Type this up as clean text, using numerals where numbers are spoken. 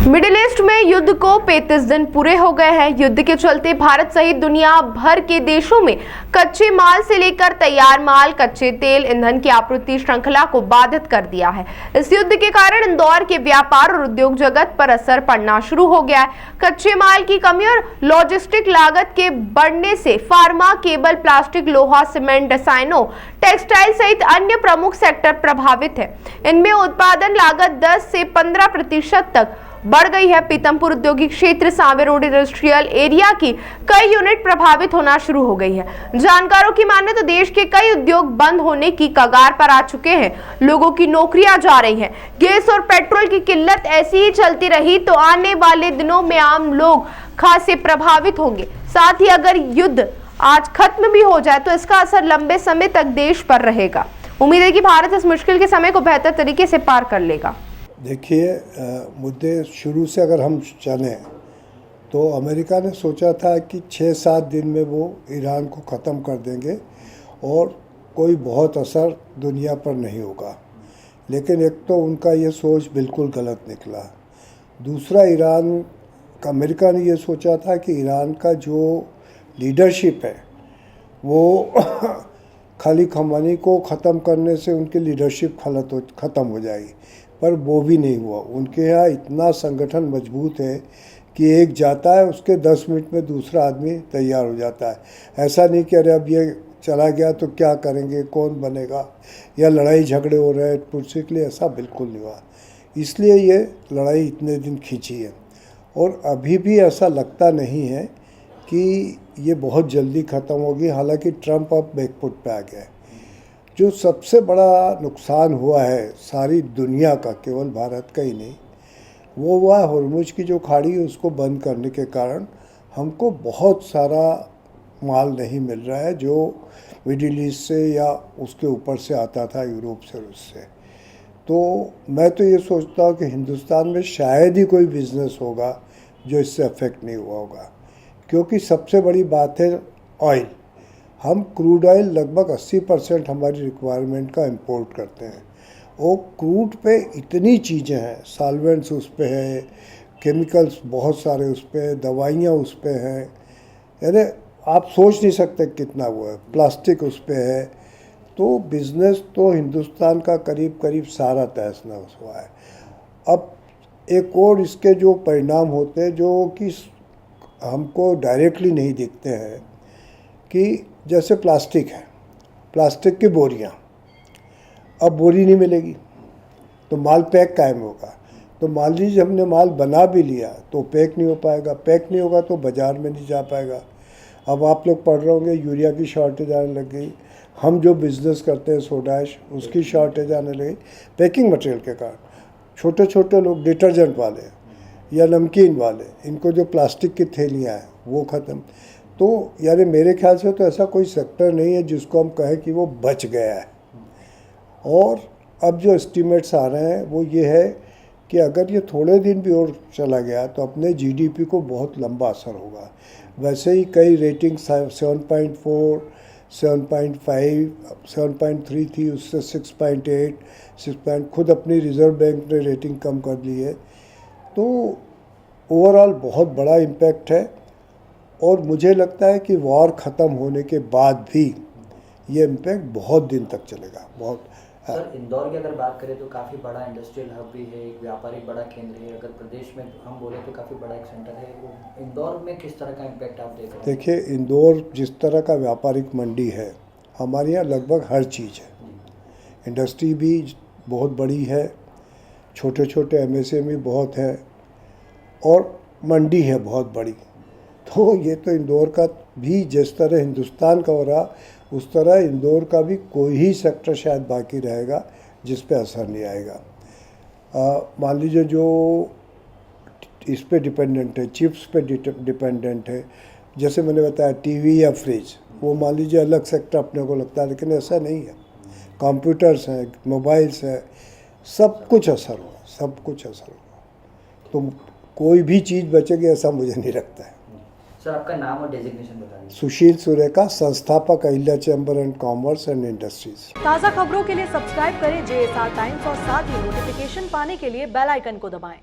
Middle east में युद्ध को 35 दिन पूरे हो गए हैं। युद्ध के चलते भारत सहित दुनिया भर के देशों में कच्चे माल से लेकर तैयार माल, कच्चे तेल, ईंधन की आपूर्ति श्रृंखला को बाधित कर दिया है। इस युद्ध के कारण इंदौर के व्यापार और उद्योग जगत पर असर पड़ना शुरू हो गया है। कच्चे माल की कमी और लॉजिस्टिक लागत के बढ़ने से फार्मा, केबल, प्लास्टिक, लोहा, सीमेंट, रसायनों, टेक्सटाइल सहित अन्य प्रमुख सेक्टर प्रभावित है। इनमें उत्पादन लागत 10 से 15% तक बढ़ गई है। पीतमपुर औद्योगिक क्षेत्र, सांवे रोड इंडस्ट्रियल एरिया की कई यूनिट प्रभावित होना शुरू हो गई है। जानकारों की माने तो देश के कई उद्योग बंद होने की कगार पर आ चुके हैं। लोगों की नौकरियां जा रही हैं। गैस और पेट्रोल की किल्लत ऐसी ही चलती रही तो आने वाले दिनों में आम लोग खासे प्रभावित होंगे। साथ ही अगर युद्ध आज खत्म भी हो जाए तो इसका असर लंबे समय तक देश पर रहेगा। उम्मीद है कि भारत इस मुश्किल के समय को बेहतर तरीके से पार कर लेगा। देखिए, मुद्दे शुरू से अगर हम चलें तो अमेरिका ने सोचा था कि 6-7 दिन में वो ईरान को ख़त्म कर देंगे और कोई बहुत असर दुनिया पर नहीं होगा। लेकिन एक तो उनका ये सोच बिल्कुल गलत निकला। दूसरा, अमेरिका ने ये सोचा था कि ईरान का जो लीडरशिप है वो खाली खमानी को ख़त्म करने से उनकी लीडरशिप ख़त्म हो जाएगी, पर वो भी नहीं हुआ। उनके यहाँ इतना संगठन मजबूत है कि एक जाता है उसके 10 मिनट में दूसरा आदमी तैयार हो जाता है। ऐसा नहीं कि अरे अब ये चला गया तो क्या करेंगे, कौन बनेगा, या लड़ाई झगड़े हो रहे हैं कुर्सी के लिए, ऐसा बिल्कुल नहीं हुआ। इसलिए ये लड़ाई इतने दिन खींची है और अभी भी ऐसा लगता नहीं है कि ये बहुत जल्दी ख़त्म होगी। हालांकि ट्रंप अब बैकफुट पे आ गया है। जो सबसे बड़ा नुकसान हुआ है सारी दुनिया का, केवल भारत का ही नहीं, वो हुआ हॉर्मुज की जो खाड़ी है उसको बंद करने के कारण हमको बहुत सारा माल नहीं मिल रहा है जो मिडिल ईस्ट से या उसके ऊपर से आता था, यूरोप से, रूस से। तो मैं तो ये सोचता हूँ कि हिंदुस्तान में शायद ही कोई बिज़नेस होगा जो इससे अफेक्ट नहीं हुआ होगा, क्योंकि सबसे बड़ी बात है ऑयल। हम क्रूड ऑयल लगभग 80% हमारी रिक्वायरमेंट का इंपोर्ट करते हैं। वो क्रूड पे इतनी चीज़ें हैं, सॉल्वेंट्स उस पे है, केमिकल्स बहुत सारे उस पे है, दवाइयाँ उस पे हैं, यानी आप सोच नहीं सकते कितना वो है, प्लास्टिक उस पे है। तो बिज़नेस तो हिंदुस्तान का करीब करीब सारा तहस नहस हुआ है। अब एक और इसके जो परिणाम होते हैं जो कि हमको डायरेक्टली नहीं दिखते हैं, कि जैसे प्लास्टिक है, प्लास्टिक की बोरियां, अब बोरी नहीं मिलेगी तो माल पैक कायम होगा। तो मान लीजिए हमने माल बना भी लिया तो पैक नहीं हो पाएगा, पैक नहीं होगा तो बाज़ार में नहीं जा पाएगा। अब आप लोग पढ़ रहे होंगे यूरिया की शॉर्टेज आने लग गई। हम जो बिज़नेस करते हैं सोडा ऐश, उसकी शॉर्टेज आने लगी पैकिंग मटेरियल के कारण। छोटे छोटे लोग डिटर्जेंट वाले या नमकीन वाले, इनको जो प्लास्टिक की थैलियाँ हैं वो ख़त्म। तो यानी मेरे ख्याल से तो ऐसा कोई सेक्टर नहीं है जिसको हम कहें कि वो बच गया है। और अब जो एस्टीमेट्स आ रहे हैं वो ये है कि अगर ये थोड़े दिन भी और चला गया तो अपने जीडीपी को बहुत लंबा असर होगा। वैसे ही कई रेटिंग 7.4, 7.5, 7.3 थी, उससे 6.8, 6. खुद अपनी रिज़र्व बैंक ने रेटिंग कम कर ली है। तो ओवरऑल बहुत बड़ा इम्पैक्ट है और मुझे लगता है कि वॉर ख़त्म होने के बाद भी ये इम्पैक्ट बहुत दिन तक चलेगा। बहुत सर, इंदौर की अगर बात करें तो काफ़ी बड़ा इंडस्ट्रियल हब भी है, एक व्यापारिक बड़ा केंद्र है। अगर प्रदेश में हम बोले तो काफ़ी बड़ा एक सेंटर है। वो इंदौर में किस तरह का इम्पैक्ट आप देख रहे हैं? देखिए, इंदौर जिस तरह का व्यापारिक मंडी है, हमारे यहाँ लगभग हर चीज़ है। इंडस्ट्री भी बहुत बड़ी है, छोटे छोटे MSME बहुत है और मंडी है बहुत बड़ी। तो ये तो इंदौर का भी जिस तरह हिंदुस्तान का हो रहा, उस तरह इंदौर का भी कोई ही सेक्टर शायद बाकी रहेगा जिस पे असर नहीं आएगा। मान लीजिए जो इस पे डिपेंडेंट है, चिप्स पे डिपेंडेंट है, जैसे मैंने बताया टीवी या फ्रिज, वो मान लीजिए अलग सेक्टर अपने को लगता है, लेकिन ऐसा नहीं है। कंप्यूटर्स हैं, मोबाइल्स हैं, सब कुछ असर हुआ, सब कुछ असर हुआ। तो कोई भी चीज़ बचेगी ऐसा मुझे नहीं लगता है। सर, आपका नाम और डेजिग्नेशन बताइए। सुशील सुरेखा, संस्थापक Ahilya chamber and commerce and industries. ताज़ा खबरों के लिए सब्सक्राइब करें JSR टाइम्स और साथ ही नोटिफिकेशन पाने के लिए बेल आइकन को दबाएं।